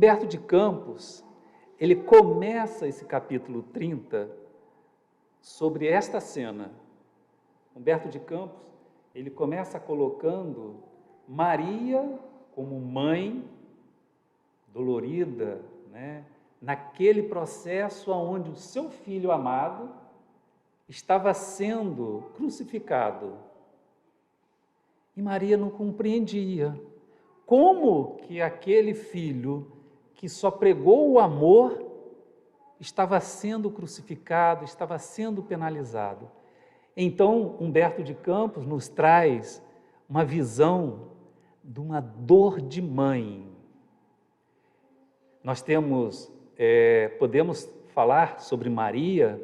Humberto de Campos, ele começa esse capítulo 30 sobre esta cena. Humberto de Campos, ele começa colocando Maria como mãe dolorida, né? Naquele processo onde o seu filho amado estava sendo crucificado. E Maria não compreendia como que aquele filho que só pregou o amor estava sendo crucificado, estava sendo penalizado. Então, Humberto de Campos nos traz uma visão de uma dor de mãe. Nós podemos falar sobre Maria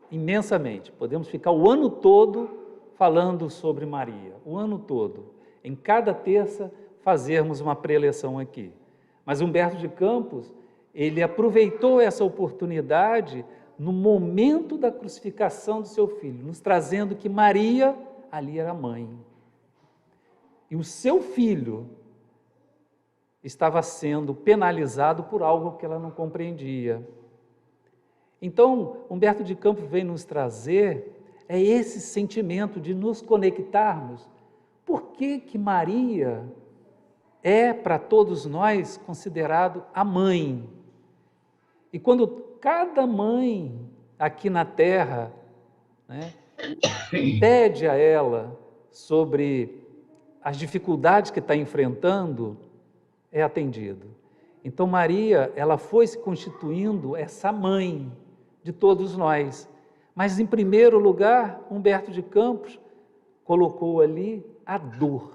imensamente, podemos ficar o ano todo falando sobre Maria, o ano todo. Em cada terça fazermos uma preleção aqui. Mas Humberto de Campos, ele aproveitou essa oportunidade no momento da crucificação do seu filho, nos trazendo que Maria ali era mãe. E o seu filho estava sendo penalizado por algo que ela não compreendia. Então, Humberto de Campos vem nos trazer esse sentimento de nos conectarmos. Por que Maria é, para todos nós, considerado a mãe? E quando cada mãe aqui na Terra, né, pede a ela sobre as dificuldades que está enfrentando, é atendido. Então Maria, ela foi se constituindo essa mãe de todos nós. Mas em primeiro lugar, Humberto de Campos colocou ali a dor.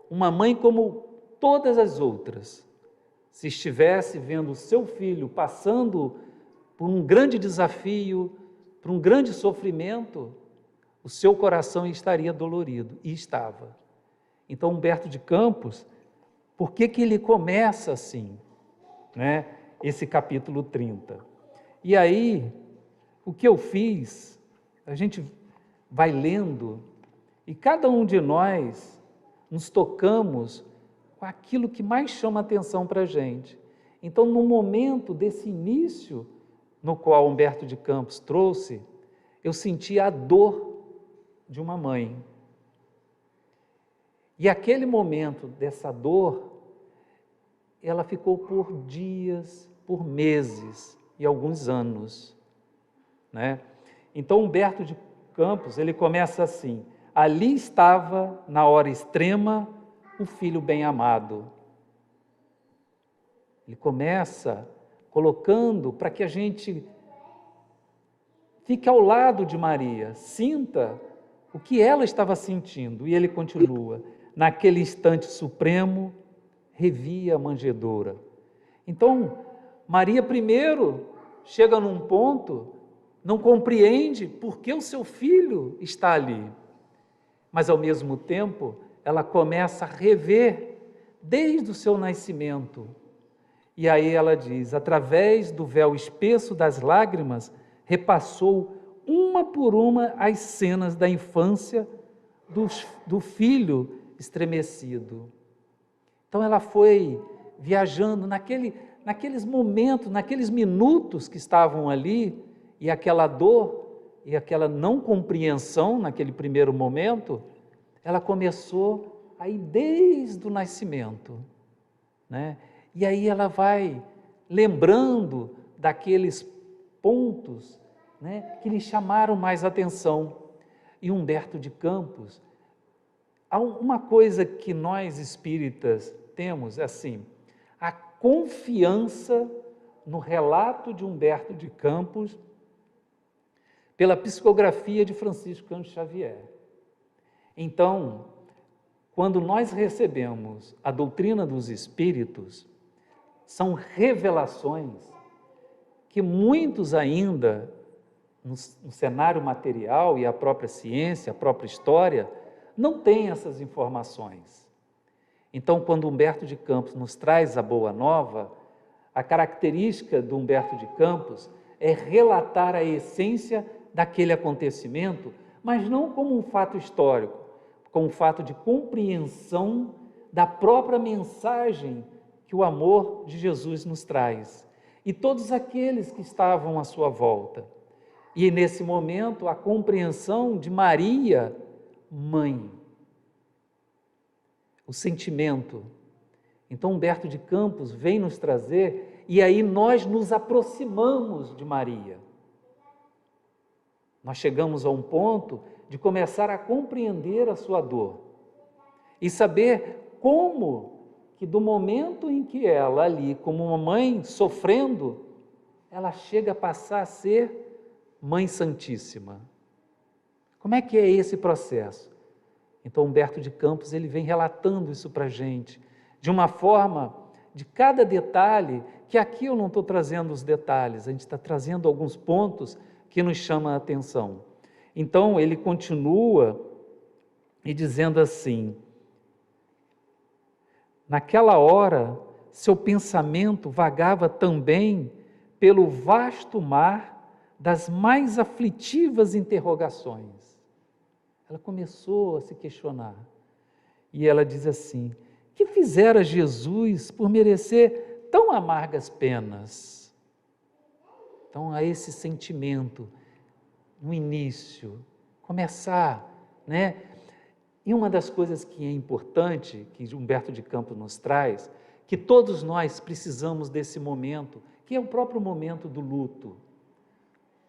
Uma mãe como todas as outras, se estivesse vendo o seu filho passando por um grande desafio, por um grande sofrimento, o seu coração estaria dolorido, e estava. Então Humberto de Campos, por que ele começa assim, né, esse capítulo 30? E aí, o que eu fiz, a gente vai lendo, e cada um de nós nos tocamos com aquilo que mais chama atenção para a gente. Então, no momento desse início, no qual Humberto de Campos trouxe, eu senti a dor de uma mãe. E aquele momento dessa dor, ela ficou por dias, por meses e alguns anos, né? Então, Humberto de Campos, ele começa assim: ali estava, na hora extrema, o filho bem-amado. Ele começa colocando para que a gente fique ao lado de Maria, sinta o que ela estava sentindo. E ele continua: naquele instante supremo, revia a manjedoura. Então, Maria primeiro chega num ponto, não compreende por que o seu filho está ali. Mas, ao mesmo tempo, ela começa a rever desde o seu nascimento. E aí ela diz: através do véu espesso das lágrimas, repassou uma por uma as cenas da infância do filho estremecido. Então ela foi viajando naqueles momentos, naqueles minutos que estavam ali, e aquela dor e aquela não compreensão naquele primeiro momento, ela começou aí desde o nascimento, né? E aí ela vai lembrando daqueles pontos, né, que lhe chamaram mais atenção. E Humberto de Campos, há uma coisa que nós espíritas temos, assim, a confiança no relato de Humberto de Campos pela psicografia de Francisco Cândido Xavier. Então, quando nós recebemos a doutrina dos espíritos, são revelações que muitos ainda, no cenário material e a própria ciência, a própria história, não têm essas informações. Então, quando Humberto de Campos nos traz a Boa Nova, a característica do Humberto de Campos é relatar a essência daquele acontecimento, mas não como um fato histórico, como um fato de compreensão da própria mensagem que o amor de Jesus nos traz, e todos aqueles que estavam à sua volta. E nesse momento, a compreensão de Maria, mãe, o sentimento. Então, Humberto de Campos vem nos trazer, e aí nós nos aproximamos de Maria. Nós chegamos a um ponto de começar a compreender a sua dor e saber como que do momento em que ela ali, como uma mãe sofrendo, ela chega a passar a ser Mãe Santíssima. Como é que é esse processo? Então, Humberto de Campos, ele vem relatando isso para a gente, de uma forma, de cada detalhe, que aqui eu não estou trazendo os detalhes, a gente está trazendo alguns pontos que nos chamam a atenção. Então, ele continua e dizendo assim: naquela hora, seu pensamento vagava também pelo vasto mar das mais aflitivas interrogações. Ela começou a se questionar. E ela diz assim: que fizera Jesus por merecer tão amargas penas? Então, há esse sentimento, no início, começar, né? E uma das coisas que é importante, que Humberto de Campos nos traz, que todos nós precisamos desse momento, que é o próprio momento do luto,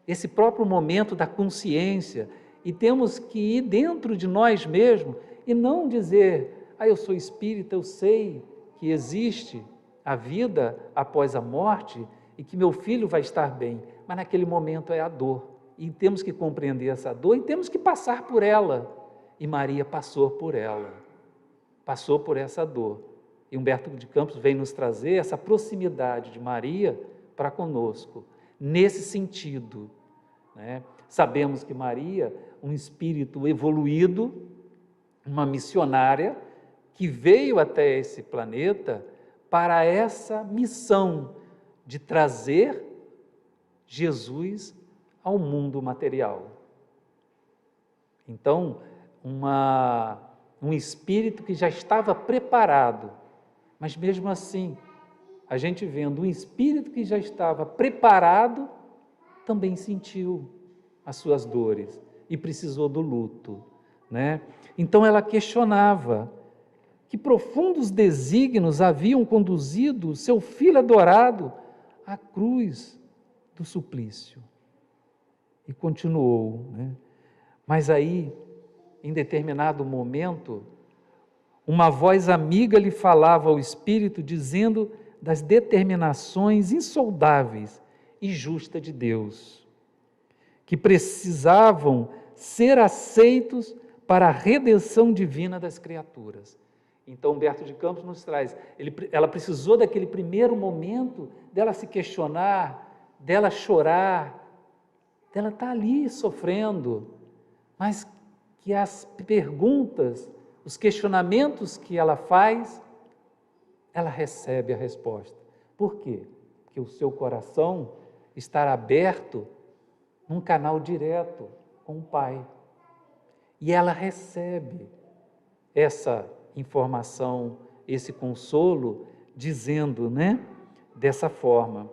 esse próprio momento da consciência, e temos que ir dentro de nós mesmos e não dizer: eu sou espírita, eu sei que existe a vida após a morte e que meu filho vai estar bem, mas naquele momento é a dor, e temos que compreender essa dor e temos que passar por ela, e Maria passou por ela, passou por essa dor, e Humberto de Campos vem nos trazer essa proximidade de Maria para conosco, nesse sentido, né? Sabemos que Maria, um espírito evoluído, uma missionária, que veio até esse planeta para essa missão de trazer Jesus ao mundo material. Então, um espírito que já estava preparado, mas mesmo assim, a gente vendo um espírito que já estava preparado, também sentiu as suas dores e precisou do luto, né? Então ela questionava que profundos desígnios haviam conduzido seu filho adorado à cruz do suplício. E continuou, né? Mas aí, em determinado momento, uma voz amiga lhe falava ao espírito, dizendo das determinações insondáveis e justas de Deus, que precisavam ser aceitos para a redenção divina das criaturas. Então, Humberto de Campos nos traz, ela precisou daquele primeiro momento dela se questionar, dela chorar, dela estar ali sofrendo, mas que as perguntas, os questionamentos que ela faz, ela recebe a resposta. Por quê? Porque o seu coração está aberto num canal direto com o Pai. E ela recebe essa informação, esse consolo, dizendo, né, dessa forma,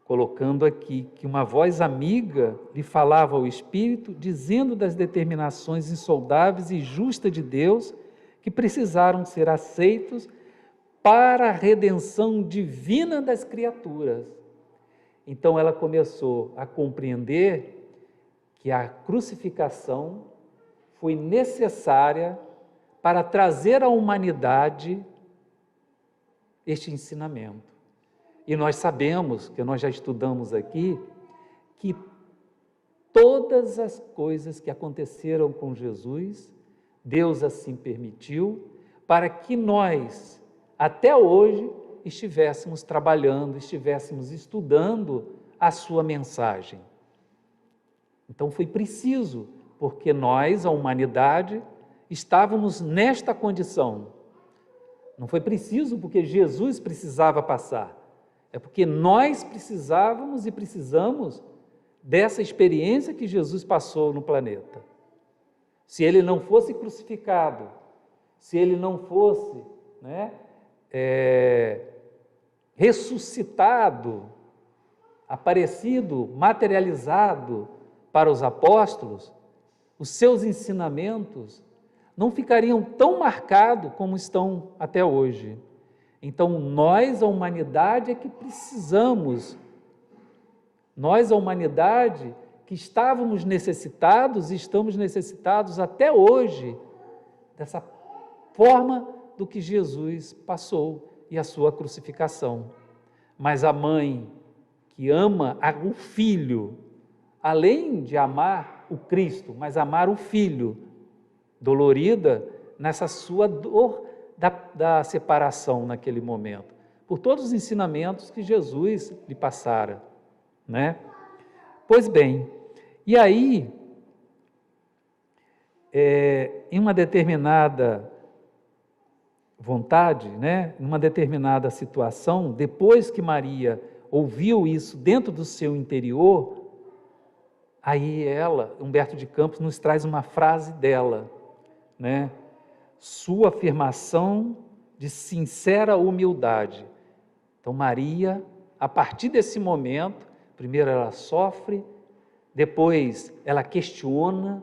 colocando aqui que uma voz amiga lhe falava ao Espírito, dizendo das determinações insondáveis e justas de Deus, que precisaram ser aceitos para a redenção divina das criaturas. Então ela começou a compreender que a crucificação foi necessária para trazer à humanidade este ensinamento. E nós sabemos, que nós já estudamos aqui, que todas as coisas que aconteceram com Jesus, Deus assim permitiu, para que nós, até hoje, estivéssemos trabalhando, estivéssemos estudando a sua mensagem. Então foi preciso, porque nós, a humanidade, estávamos nesta condição. Não foi preciso porque Jesus precisava passar, é porque nós precisávamos e precisamos dessa experiência que Jesus passou no planeta. Se ele não fosse crucificado, se ele não fosse né, ressuscitado, aparecido, materializado para os apóstolos, os seus ensinamentos não ficariam tão marcados como estão até hoje. Então, nós, a humanidade, é que precisamos, nós, a humanidade, que estávamos necessitados e estamos necessitados até hoje dessa forma do que Jesus passou e a sua crucificação. Mas a mãe que ama o filho, além de amar o Cristo, mas amar o filho, dolorida nessa sua dor da separação naquele momento, por todos os ensinamentos que Jesus lhe passara, né? Pois bem, e aí, em uma determinada vontade, né, numa determinada situação, depois que Maria ouviu isso dentro do seu interior, aí Humberto de Campos, nos traz uma frase dela, né? Sua afirmação de sincera humildade. Então, Maria, a partir desse momento, primeiro ela sofre, depois ela questiona,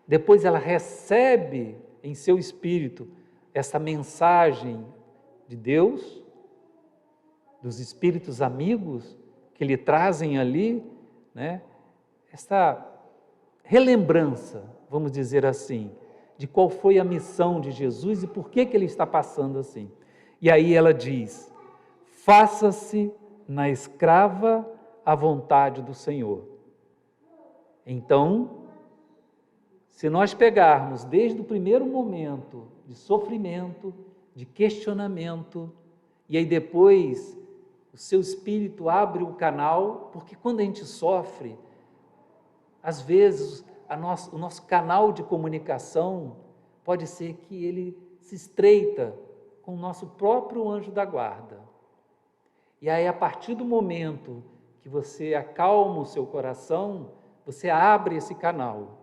depois ela recebe em seu espírito essa mensagem de Deus, dos espíritos amigos que lhe trazem ali, né, essa relembrança, vamos dizer assim, de qual foi a missão de Jesus e por que ele está passando assim. E aí ela diz: faça-se na escrava a vontade do Senhor. Então, se nós pegarmos desde o primeiro momento de sofrimento, de questionamento, e aí depois o seu espírito abre o canal, porque quando a gente sofre, às vezes o nosso canal de comunicação pode ser que ele se estreita com o nosso próprio anjo da guarda. E aí, a partir do momento que você acalma o seu coração, você abre esse canal.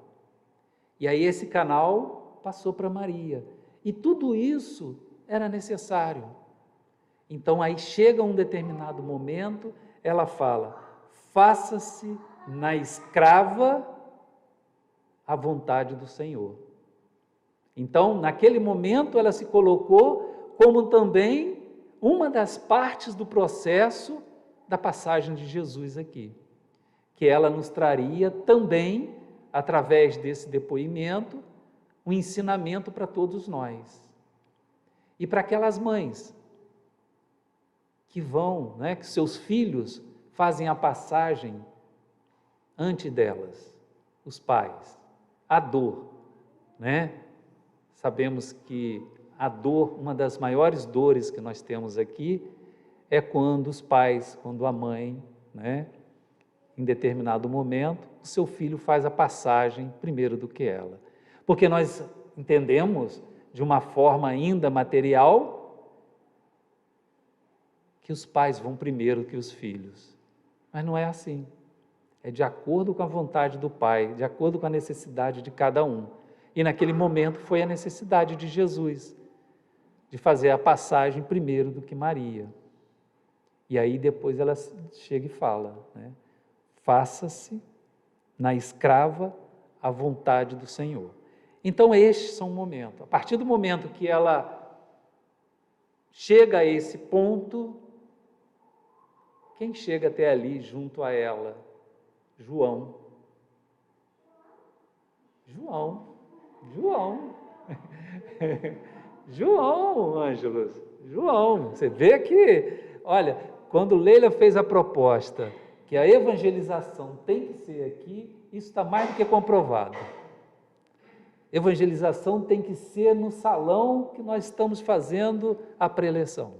E aí esse canal passou para Maria. E tudo isso era necessário. Então aí chega um determinado momento, ela fala: faça-se na escrava a vontade do Senhor. Então, naquele momento, ela se colocou como também uma das partes do processo da passagem de Jesus aqui, que ela nos traria também, através desse depoimento, um ensinamento para todos nós. E para aquelas mães que vão, né, que seus filhos fazem a passagem antes delas, os pais, a dor, né? Sabemos que a dor, uma das maiores dores que nós temos aqui, é quando os pais, quando a mãe, né, em determinado momento, o seu filho faz a passagem primeiro do que ela. Porque nós entendemos, de uma forma ainda material, que os pais vão primeiro que os filhos. Mas não é assim. É de acordo com a vontade do Pai, de acordo com a necessidade de cada um. E naquele momento foi a necessidade de Jesus, de fazer a passagem primeiro do que Maria. E aí depois ela chega e fala, né? Faça-se na escrava a vontade do Senhor. Então estes são o momento. A partir do momento que ela chega a esse ponto, quem chega até ali junto a ela? João. João, Ângelos, João. Você vê que, olha, quando Leila fez a proposta que a evangelização tem que ser aqui, isso está mais do que comprovado. Evangelização tem que ser no salão que nós estamos fazendo a preleção.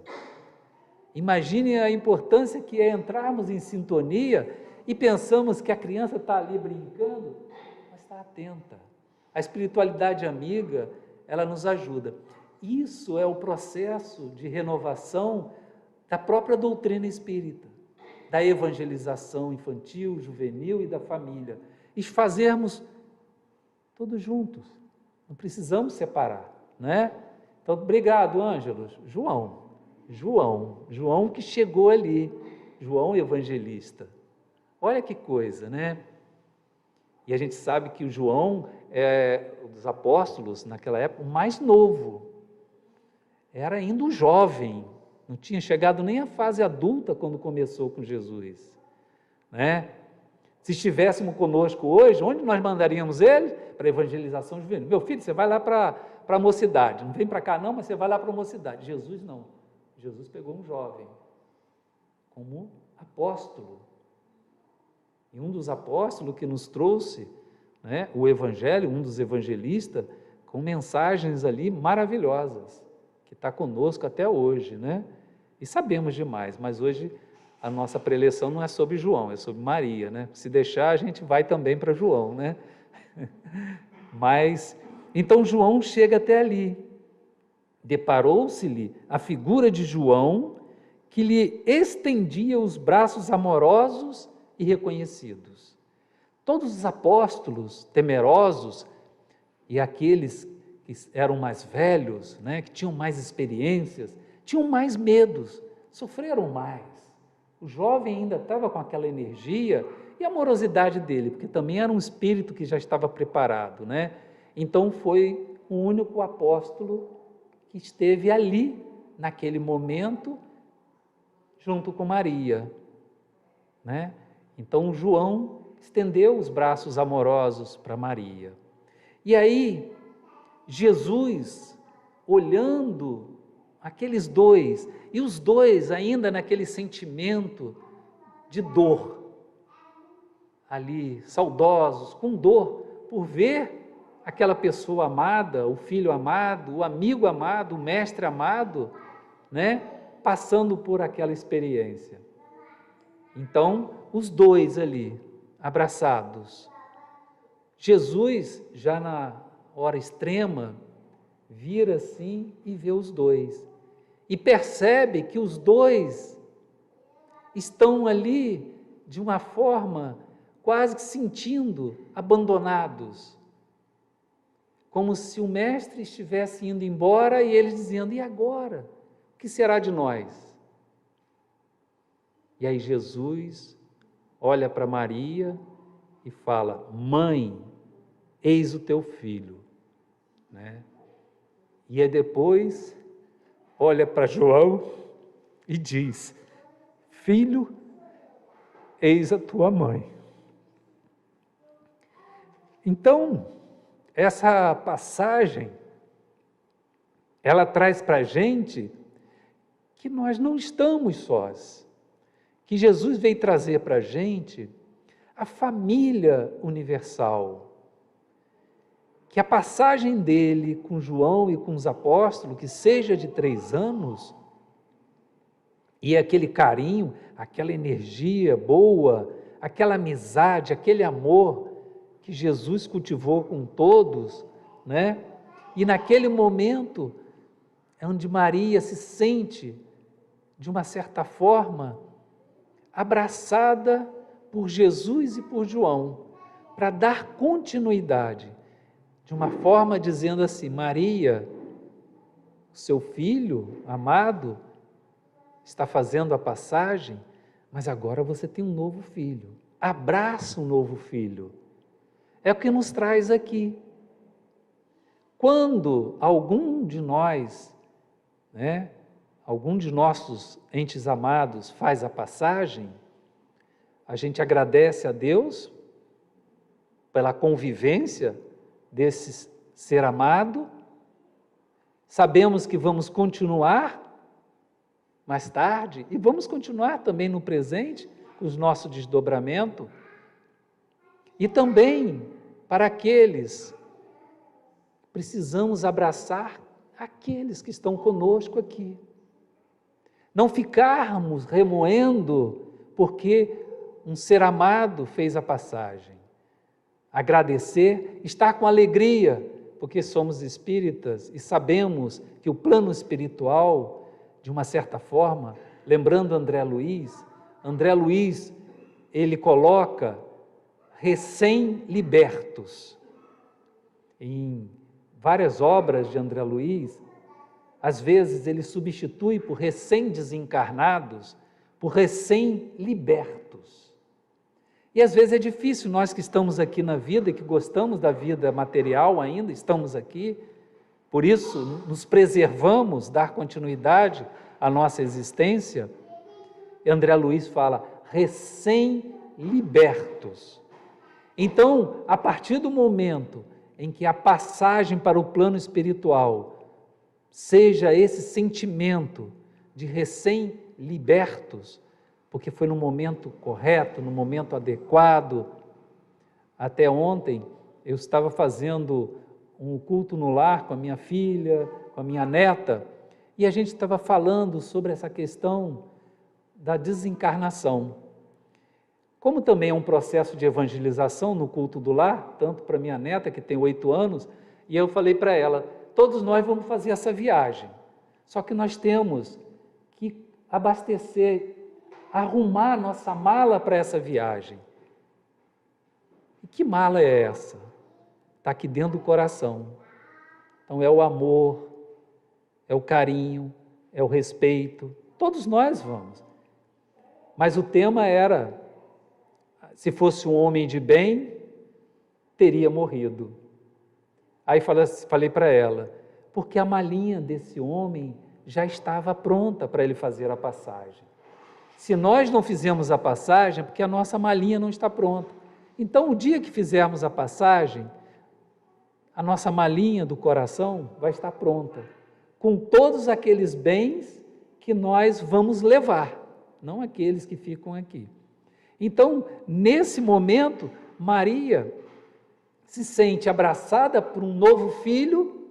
Imagine a importância que é entrarmos em sintonia e pensamos que a criança está ali brincando, mas está atenta. A espiritualidade amiga, ela nos ajuda. Isso é o processo de renovação da própria doutrina espírita, da evangelização infantil, juvenil e da família. E fazermos todos juntos, não precisamos separar, né? Então, obrigado, Ângelos. João que chegou ali, João evangelista. Olha que coisa, né? E a gente sabe que o João é dos apóstolos, naquela época, o mais novo. Era ainda um jovem, não tinha chegado nem à fase adulta quando começou com Jesus, né? Se estivéssemos conosco hoje, onde nós mandaríamos ele? Para a evangelização juvenil. Meu filho, você vai lá para a mocidade, não vem para cá não, mas você vai lá para a mocidade. Jesus não, Jesus pegou um jovem como apóstolo, e um dos apóstolos que nos trouxe, né, o evangelho, um dos evangelistas, com mensagens ali maravilhosas, que está conosco até hoje, né? E sabemos demais, mas hoje a nossa preleção não é sobre João, é sobre Maria, né? Se deixar, a gente vai também para João, né? Mas, então João chega até ali, deparou-se-lhe a figura de João, que lhe estendia os braços amorosos e reconhecidos. Todos os apóstolos temerosos e aqueles que eram mais velhos, né, que tinham mais experiências, tinham mais medos, sofreram mais. O jovem ainda estava com aquela energia e a amorosidade dele, porque também era um espírito que já estava preparado, né? Então foi o único apóstolo que esteve ali, naquele momento, junto com Maria, né? Então João estendeu os braços amorosos para Maria. E aí, Jesus, olhando aqueles dois, e os dois ainda naquele sentimento de dor, ali, saudosos, com dor, por ver aquela pessoa amada, o filho amado, o amigo amado, o mestre amado, né, passando por aquela experiência. Então, os dois ali, abraçados. Jesus, já na hora extrema, vira assim e vê os dois. E percebe que os dois estão ali de uma forma quase que sentindo abandonados. Como se o mestre estivesse indo embora e eles dizendo, e agora? O que será de nós? E aí Jesus olha para Maria e fala, mãe, eis o teu filho, né? E aí depois olha para João e diz, filho, eis a tua mãe. Então, essa passagem, ela traz para a gente que nós não estamos sós, que Jesus veio trazer para a gente a família universal, que a passagem dele com João e com os apóstolos, que seja de 3 anos, e aquele carinho, aquela energia boa, aquela amizade, aquele amor que Jesus cultivou com todos, né? E naquele momento é onde Maria se sente, de uma certa forma, abraçada por Jesus e por João, para dar continuidade, de uma forma dizendo assim, Maria, seu filho amado, está fazendo a passagem, mas agora você tem um novo filho, abraça um novo filho. É o que nos traz aqui. Quando algum de nós, né, algum de nossos entes amados faz a passagem, a gente agradece a Deus pela convivência desse ser amado, sabemos que vamos continuar mais tarde e vamos continuar também no presente com o nosso desdobramento, e também para aqueles, precisamos abraçar aqueles que estão conosco aqui, não ficarmos remoendo porque um ser amado fez a passagem, agradecer, estar com alegria, porque somos espíritas e sabemos que o plano espiritual, de uma certa forma, lembrando André Luiz, ele coloca recém-libertos. Em várias obras de André Luiz, às vezes ele substitui por recém-desencarnados, por recém-libertos. E às vezes é difícil, nós que estamos aqui na vida e que gostamos da vida material ainda, estamos aqui, por isso nos preservamos, dar continuidade à nossa existência. E André Luiz fala, recém-libertos. Então, a partir do momento em que a passagem para o plano espiritual seja esse sentimento de recém-libertos, porque foi no momento correto, no momento adequado. Até ontem eu estava fazendo um culto no lar com a minha filha, com a minha neta, e a gente estava falando sobre essa questão da desencarnação. Como também é um processo de evangelização no culto do lar, tanto para minha neta, que tem 8 anos, e eu falei para ela, todos nós vamos fazer essa viagem, só que nós temos que abastecer, arrumar nossa mala para essa viagem. E que mala é essa? Está aqui dentro do coração. Então é o amor, é o carinho, é o respeito, todos nós vamos. Mas o tema era, se fosse um homem de bem, teria morrido. Aí falei para ela, porque a malinha desse homem já estava pronta para ele fazer a passagem. Se nós não fizemos a passagem, é porque a nossa malinha não está pronta. Então, o dia que fizermos a passagem, a nossa malinha do coração vai estar pronta, com todos aqueles bens que nós vamos levar, não aqueles que ficam aqui. Então, nesse momento, Maria se sente abraçada por um novo filho,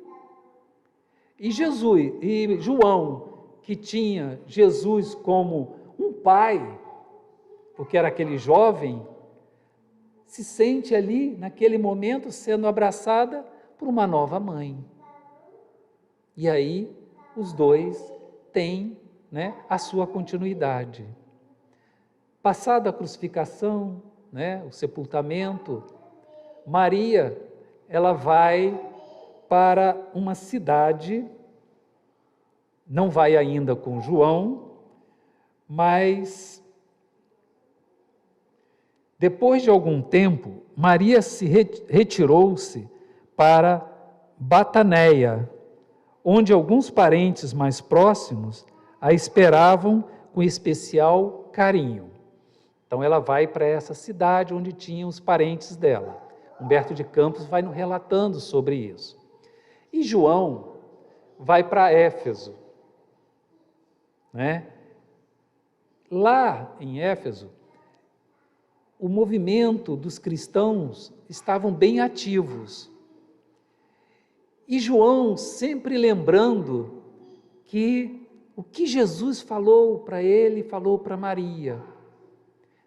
e João, que tinha Jesus como um pai, porque era aquele jovem, se sente ali, naquele momento, sendo abraçada por uma nova mãe. E aí, os dois têm, a sua continuidade. Passada a crucificação, o sepultamento, Maria, ela vai para uma cidade, não vai ainda com João, mas depois de algum tempo, Maria se retirou-se para Bataneia, onde alguns parentes mais próximos a esperavam com especial carinho. Então ela vai para essa cidade onde tinham os parentes dela. Humberto de Campos vai nos relatando sobre isso. E João vai para Éfeso. Lá em Éfeso, o movimento dos cristãos estavam bem ativos. E João sempre lembrando que o que Jesus falou para ele, falou para Maria.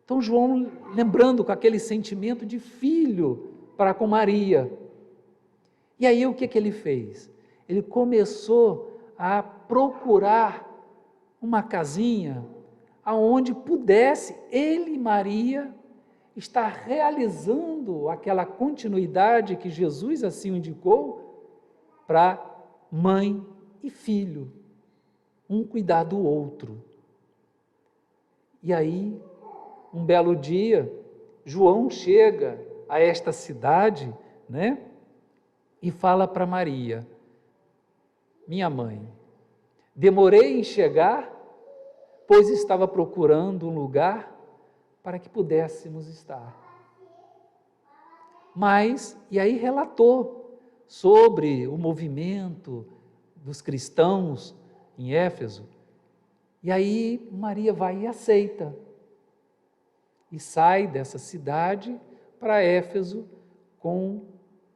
Então João lembrando com aquele sentimento de filho para com Maria. E aí o que ele fez? Ele começou a procurar uma casinha aonde pudesse ele e Maria estar realizando aquela continuidade que Jesus assim indicou para mãe e filho, um cuidar do outro. E aí, um belo dia, João chega a esta cidade, e fala para Maria, minha mãe, demorei em chegar, pois estava procurando um lugar para que pudéssemos estar. Mas, e aí relatou sobre o movimento dos cristãos em Éfeso, e aí Maria vai e aceita, e sai dessa cidade para Éfeso com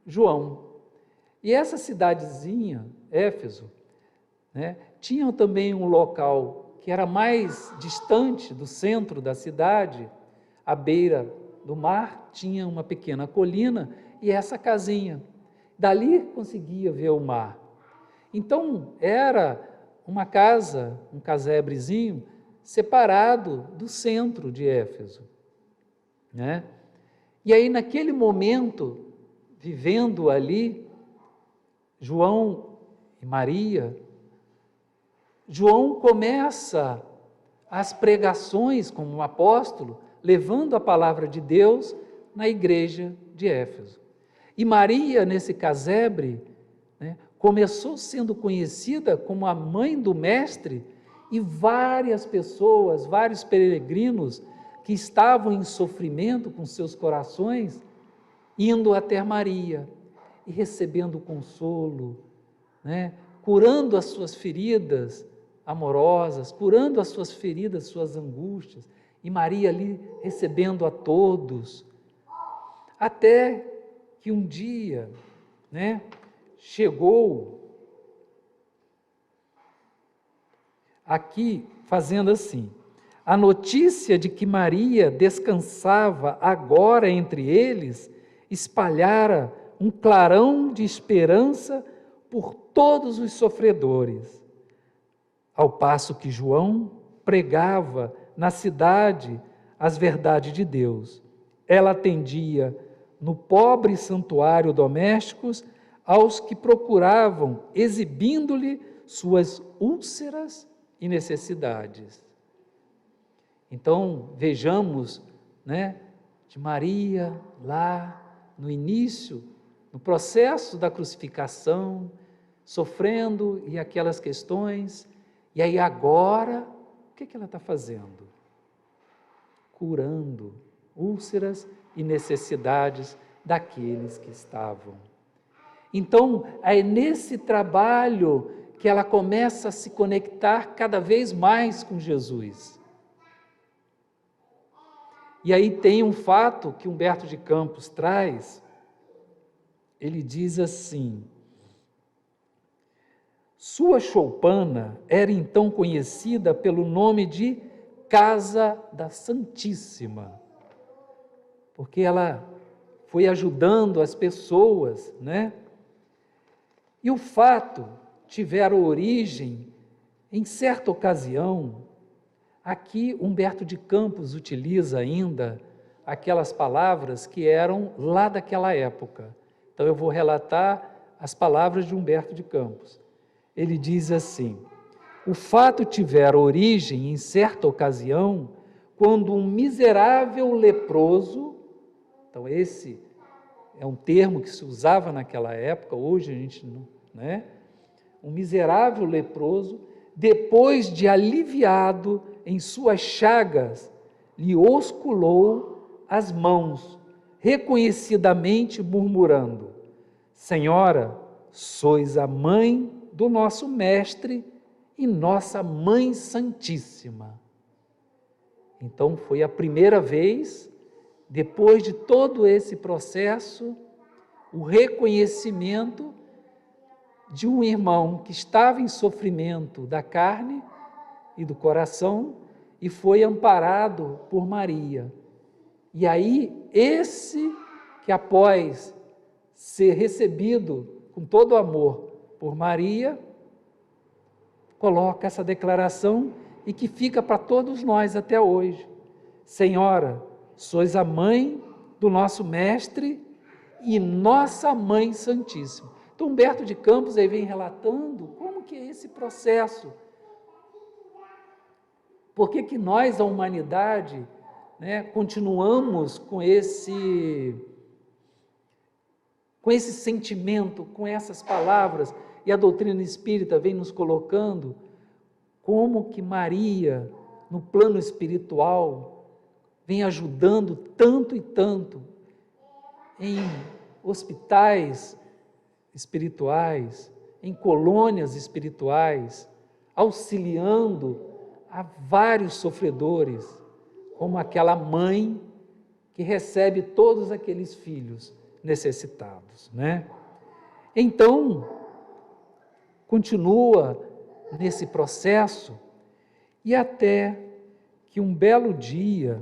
João. E essa cidadezinha, Éfeso, tinha também um local que era mais distante do centro da cidade, à beira do mar, tinha uma pequena colina e essa casinha. Dali conseguia ver o mar. Então, era uma casa, um casebrezinho, separado do centro de Éfeso. E aí, naquele momento, vivendo ali, João e Maria João começa as pregações como um apóstolo, levando a palavra de Deus na igreja de Éfeso. E Maria, nesse casebre, né, começou sendo conhecida como a mãe do Mestre, e várias pessoas, vários peregrinos que estavam em sofrimento com seus corações, indo até Maria e recebendo consolo, né, curando as suas feridas amorosas, curando as suas feridas, suas angústias, e Maria ali recebendo a todos, até que um dia, né, chegou aqui fazendo assim: a notícia de que Maria descansava agora entre eles espalhara um clarão de esperança por todos os sofredores, ao passo que João pregava na cidade as verdades de Deus. Ela atendia no pobre santuário domésticos aos que procuravam, exibindo-lhe suas úlceras e necessidades. Então, vejamos, né, de Maria lá no início, no processo da crucificação, sofrendo e aquelas questões, e aí agora, o que ela está fazendo? Curando úlceras e necessidades daqueles que estavam. Então, é nesse trabalho que ela começa a se conectar cada vez mais com Jesus. E aí tem um fato que Humberto de Campos traz, ele diz assim: sua choupana era então conhecida pelo nome de Casa da Santíssima, porque ela foi ajudando as pessoas, né? E o fato tivera origem, em certa ocasião, aqui Humberto de Campos utiliza ainda aquelas palavras que eram lá daquela época. Então eu vou relatar as palavras de Humberto de Campos. Ele diz assim: o fato tivera origem em certa ocasião, quando um miserável leproso, então esse é um termo que se usava naquela época, hoje a gente não, né? Um miserável leproso, depois de aliviado em suas chagas, lhe osculou as mãos, reconhecidamente murmurando: Senhora, sois a mãe do nosso Mestre e nossa Mãe Santíssima. Então foi a primeira vez, depois de todo esse processo, o reconhecimento de um irmão que estava em sofrimento da carne e do coração e foi amparado por Maria. E aí, esse que após ser recebido com todo amor por Maria, coloca essa declaração e que fica para todos nós até hoje: Senhora, sois a mãe do nosso Mestre e nossa Mãe Santíssima. Então, Humberto de Campos aí vem relatando como que é esse processo. Por que nós, a humanidade, né, continuamos com esse sentimento, com essas palavras, e a doutrina espírita vem nos colocando como que Maria, no plano espiritual, vem ajudando tanto e tanto em hospitais espirituais, em colônias espirituais, auxiliando a vários sofredores, como aquela mãe que recebe todos aqueles filhos necessitados, né? Então, continua nesse processo e até que um belo dia,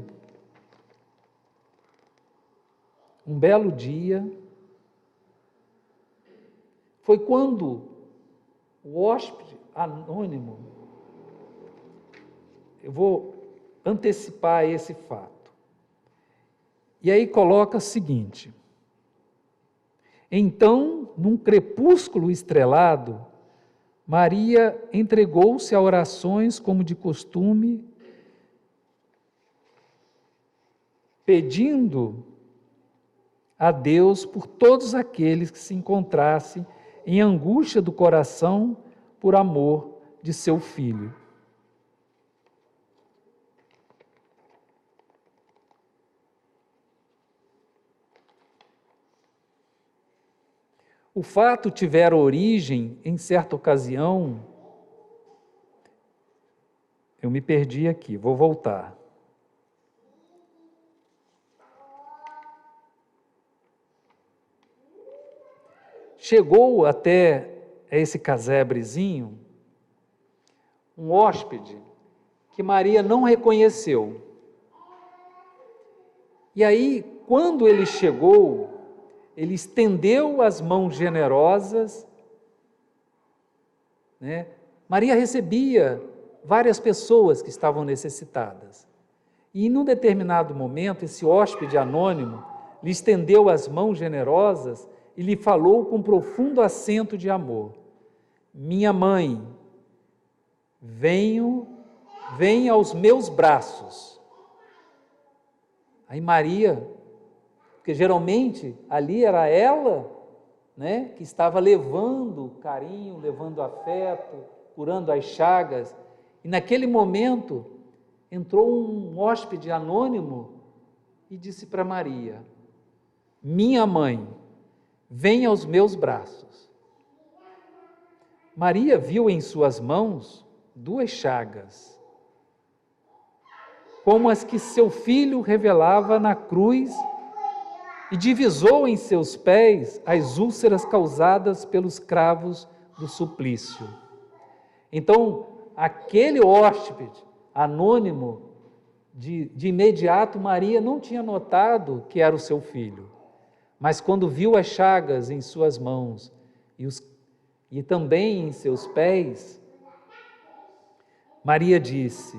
foi quando o hóspede anônimo, eu vou antecipar esse fato, e aí coloca o seguinte: então, num crepúsculo estrelado, Maria entregou-se a orações como de costume, pedindo a Deus por todos aqueles que se encontrassem em angústia do coração por amor de seu filho. O fato tivera origem, em certa ocasião, eu me perdi aqui, vou voltar. Chegou até esse casebrezinho um hóspede que Maria não reconheceu. E aí, quando ele chegou, ele estendeu as mãos generosas, né? Maria recebia várias pessoas que estavam necessitadas. E, num determinado momento, esse hóspede anônimo lhe estendeu as mãos generosas e lhe falou com profundo acento de amor: minha mãe, venha aos meus braços. Aí Maria, porque geralmente ali era ela, né, que estava levando carinho, levando afeto, curando as chagas, e naquele momento entrou um hóspede anônimo e disse para Maria: minha mãe, venha aos meus braços. Maria viu em suas mãos 2 chagas, como as que seu filho revelava na cruz, e divisou em seus pés as úlceras causadas pelos cravos do suplício. Então, aquele hóspede anônimo, de imediato Maria não tinha notado que era o seu filho, mas quando viu as chagas em suas mãos e também em seus pés, Maria disse: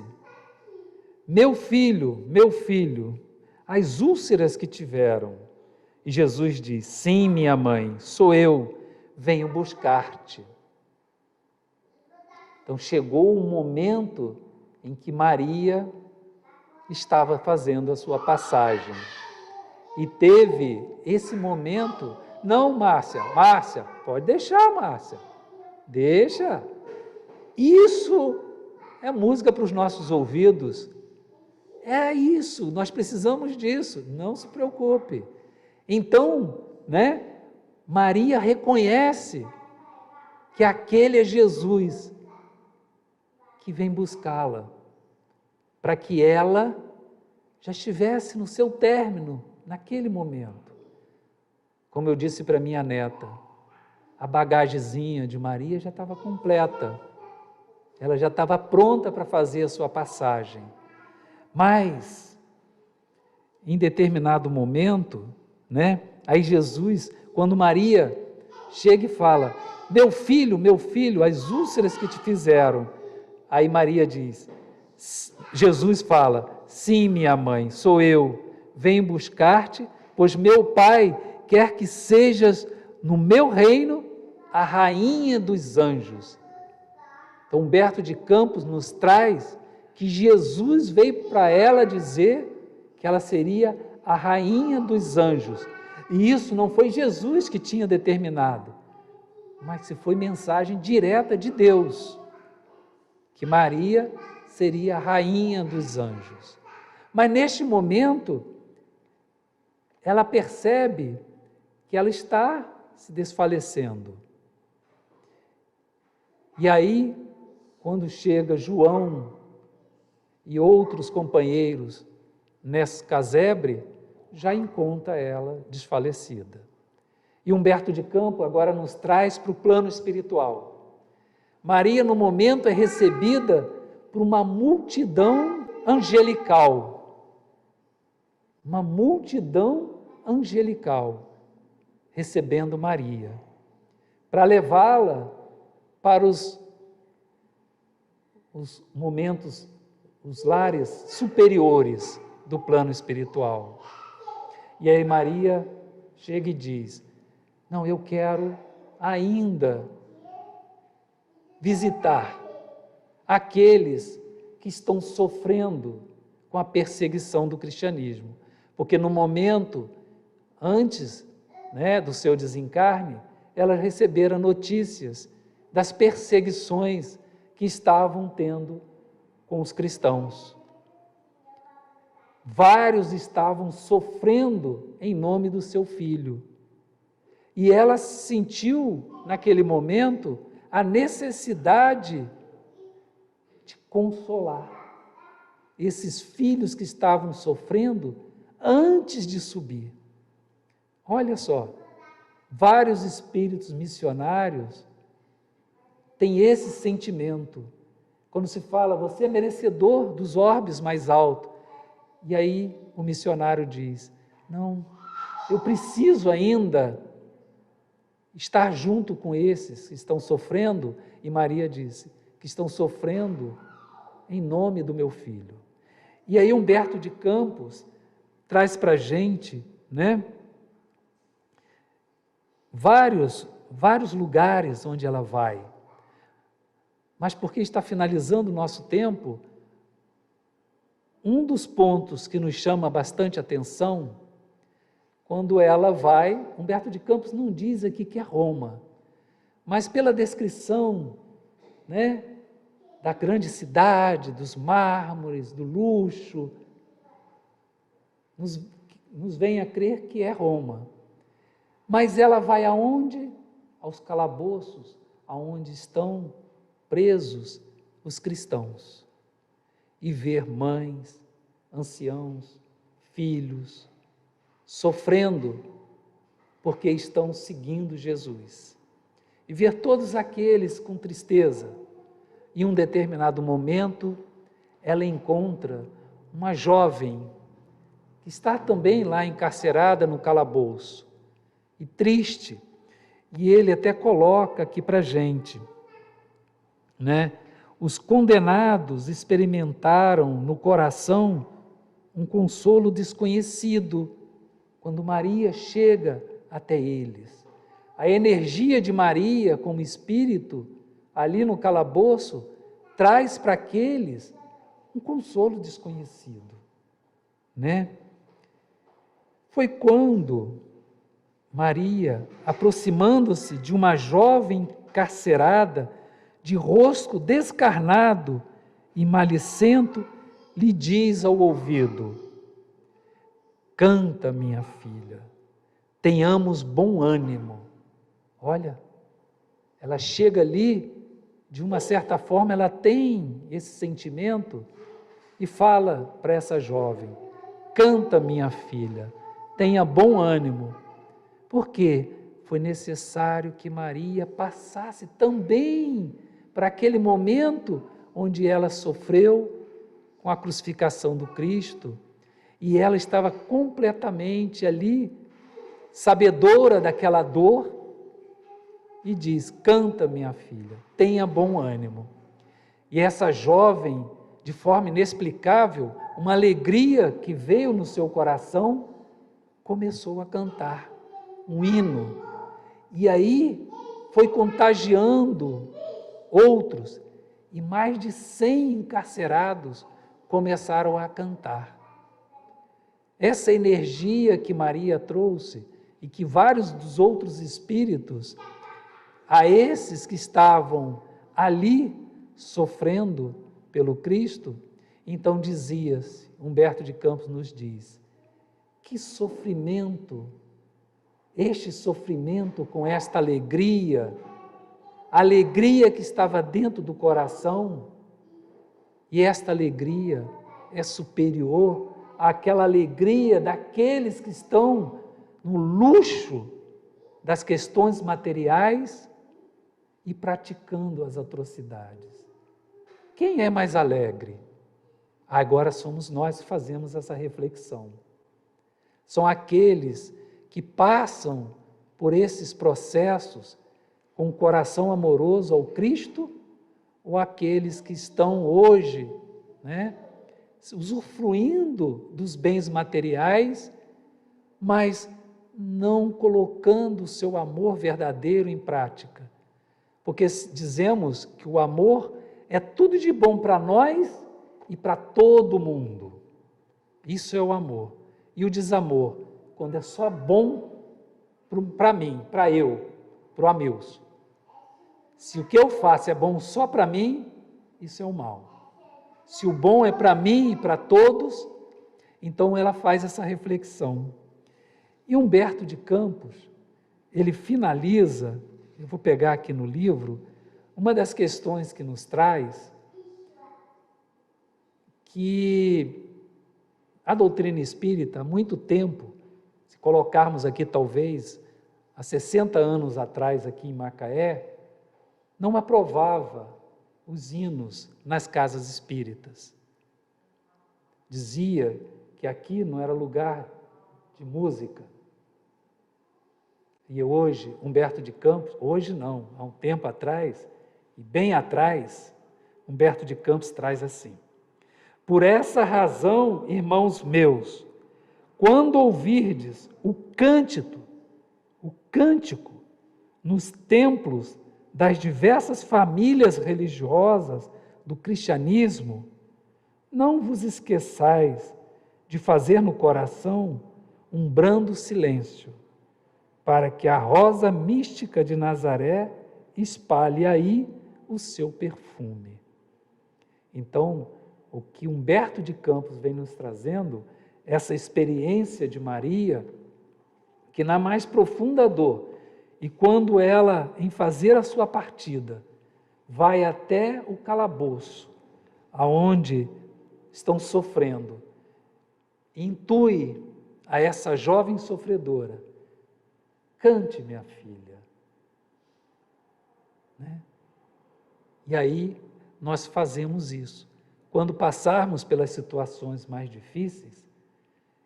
meu filho, as úlceras que tiveram. E Jesus diz: sim, minha mãe, sou eu, venho buscar-te. Então chegou o momento em que Maria estava fazendo a sua passagem. E teve esse momento. Não, Márcia, pode deixar, Márcia, deixa. Isso é música para os nossos ouvidos. É isso, nós precisamos disso, não se preocupe. Então, né, Maria reconhece que aquele é Jesus que vem buscá-la, para que ela já estivesse no seu término, naquele momento. Como eu disse para minha neta, a bagagezinha de Maria já estava completa, ela já estava pronta para fazer a sua passagem. Mas, em determinado momento, né, aí Jesus, quando Maria chega e fala: meu filho, as úlceras que te fizeram. Aí Maria diz, Jesus fala: sim, minha mãe, sou eu, venho buscar-te, pois meu Pai quer que sejas no meu reino a rainha dos anjos. Então, Humberto de Campos nos traz que Jesus veio para ela dizer que ela seria a rainha dos anjos. E isso não foi Jesus que tinha determinado, mas se foi mensagem direta de Deus, que Maria seria a rainha dos anjos. Mas neste momento, ela percebe que ela está se desfalecendo. E aí, quando chega João e outros companheiros nesse casebre, já encontra ela desfalecida. E Humberto de Campos agora nos traz para o plano espiritual. Maria, no momento, é recebida por uma multidão angelical. Uma multidão angelical recebendo Maria, para levá-la para os momentos, os lares superiores do plano espiritual. E aí Maria chega e diz: não, eu quero ainda visitar aqueles que estão sofrendo com a perseguição do cristianismo. Porque no momento, antes, do seu desencarne, elas receberam notícias das perseguições que estavam tendo com os cristãos. Vários estavam sofrendo em nome do seu filho. E ela sentiu, naquele momento, a necessidade de consolar esses filhos que estavam sofrendo antes de subir. Olha só, vários espíritos missionários têm esse sentimento. Quando se fala, você é merecedor dos orbes mais altos. E aí o missionário diz, não, eu preciso ainda estar junto com esses que estão sofrendo. E Maria disse, que estão sofrendo em nome do meu filho. E aí Humberto de Campos traz para a gente, vários lugares onde ela vai. Mas porque está finalizando o nosso tempo, um dos pontos que nos chama bastante atenção, quando ela vai, Humberto de Campos não diz aqui que é Roma, mas pela descrição, da grande cidade, dos mármores, do luxo, nos vem a crer que é Roma. Mas ela vai aonde? Aos calabouços, aonde estão presos os cristãos. E ver mães, anciãos, filhos, sofrendo porque estão seguindo Jesus. E ver todos aqueles com tristeza. Em um determinado momento, ela encontra uma jovem que está também lá encarcerada no calabouço, e triste, e ele até coloca aqui para a gente, os condenados experimentaram no coração um consolo desconhecido, quando Maria chega até eles. A energia de Maria como espírito, ali no calabouço, traz para aqueles um consolo desconhecido, Foi quando Maria, aproximando-se de uma jovem encarcerada, de rosto descarnado e malicento, lhe diz ao ouvido, canta, minha filha, tenhamos bom ânimo. Olha, ela chega ali, de uma certa forma, ela tem esse sentimento e fala para essa jovem, canta, minha filha, tenha bom ânimo, porque foi necessário que Maria passasse também para aquele momento onde ela sofreu com a crucificação do Cristo, e ela estava completamente ali, sabedora daquela dor, e diz, canta, minha filha, tenha bom ânimo. E essa jovem, de forma inexplicável, uma alegria que veio no seu coração, começou a cantar um hino. E aí foi contagiando outros, e mais de 100 encarcerados começaram a cantar. Essa energia que Maria trouxe, e que vários dos outros espíritos, a esses que estavam ali sofrendo pelo Cristo, então dizia-se, Humberto de Campos nos diz, que sofrimento, este sofrimento com esta alegria, a alegria que estava dentro do coração, e esta alegria é superior àquela alegria daqueles que estão no luxo das questões materiais e praticando as atrocidades. Quem é mais alegre? Agora somos nós que fazemos essa reflexão. São aqueles que passam por esses processos com o coração amoroso ao Cristo, ou aqueles que estão hoje, usufruindo dos bens materiais, mas não colocando o seu amor verdadeiro em prática. porque dizemos que o amor é tudo de bom para nós e para todo mundo. Isso é o amor. E o desamor, quando é só bom para mim, para eu, para o Amilson. Se o que eu faço é bom só para mim, isso é o mal. Se o bom é para mim e para todos, então ela faz essa reflexão. E Humberto de Campos, ele finaliza, eu vou pegar aqui no livro, uma das questões que nos traz, que a doutrina espírita, há muito tempo, se colocarmos aqui talvez há 60 anos atrás aqui em Macaé, não aprovava os hinos nas casas espíritas. Dizia que aqui não era lugar de música. E hoje, Humberto de Campos, hoje não, há um tempo atrás, e bem atrás, Humberto de Campos traz assim: por essa razão, irmãos meus, quando ouvirdes o cântico nos templos das diversas famílias religiosas do cristianismo, não vos esqueçais de fazer no coração um brando silêncio, para que a rosa mística de Nazaré espalhe aí o seu perfume. Então, o que Humberto de Campos vem nos trazendo, essa experiência de Maria, que na mais profunda dor, e quando ela, em fazer a sua partida, vai até o calabouço, aonde estão sofrendo, intui a essa jovem sofredora: cante, minha filha. Né? E aí nós fazemos isso. Quando passarmos pelas situações mais difíceis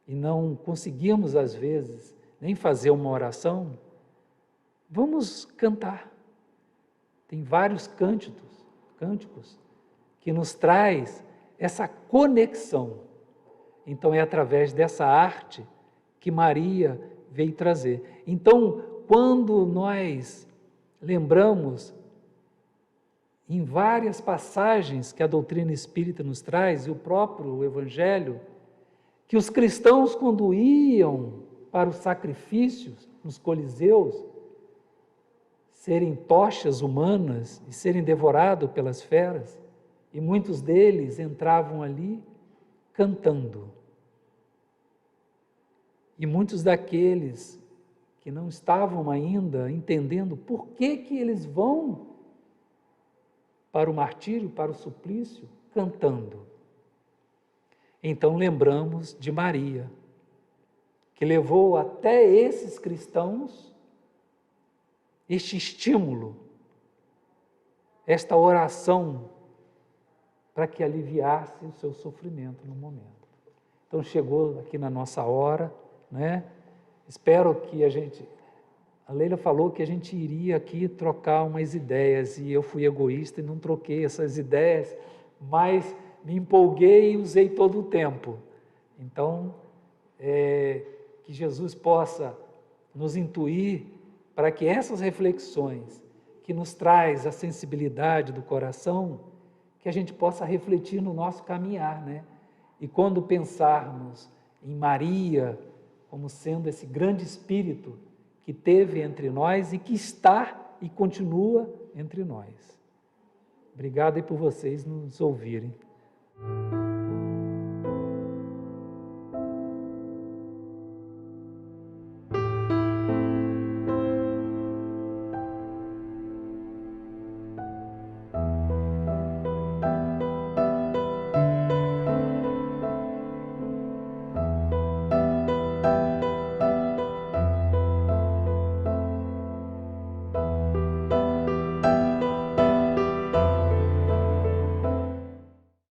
e não conseguirmos, às vezes, nem fazer uma oração, vamos cantar. Tem vários cânticos que nos traz essa conexão. Então é através dessa arte que Maria veio trazer. Então, quando nós lembramos em várias passagens que a doutrina espírita nos traz, e o próprio Evangelho, que os cristãos, quando iam para os sacrifícios nos coliseus, serem tochas humanas e serem devorados pelas feras, e muitos deles entravam ali cantando. E muitos daqueles que não estavam ainda entendendo por que eles vão para o martírio, para o suplício, cantando. Então lembramos de Maria, que levou até esses cristãos este estímulo, esta oração, para que aliviasse o seu sofrimento no momento. Então chegou aqui na nossa hora, né? Espero que a Leila falou que a gente iria aqui trocar umas ideias, e eu fui egoísta e não troquei essas ideias, mas me empolguei e usei todo o tempo. Então, que Jesus possa nos intuir para que essas reflexões que nos traz a sensibilidade do coração, que a gente possa refletir no nosso caminhar, né? E quando pensarmos em Maria como sendo esse grande espírito que teve entre nós e que está e continua entre nós. Obrigado aí por vocês nos ouvirem.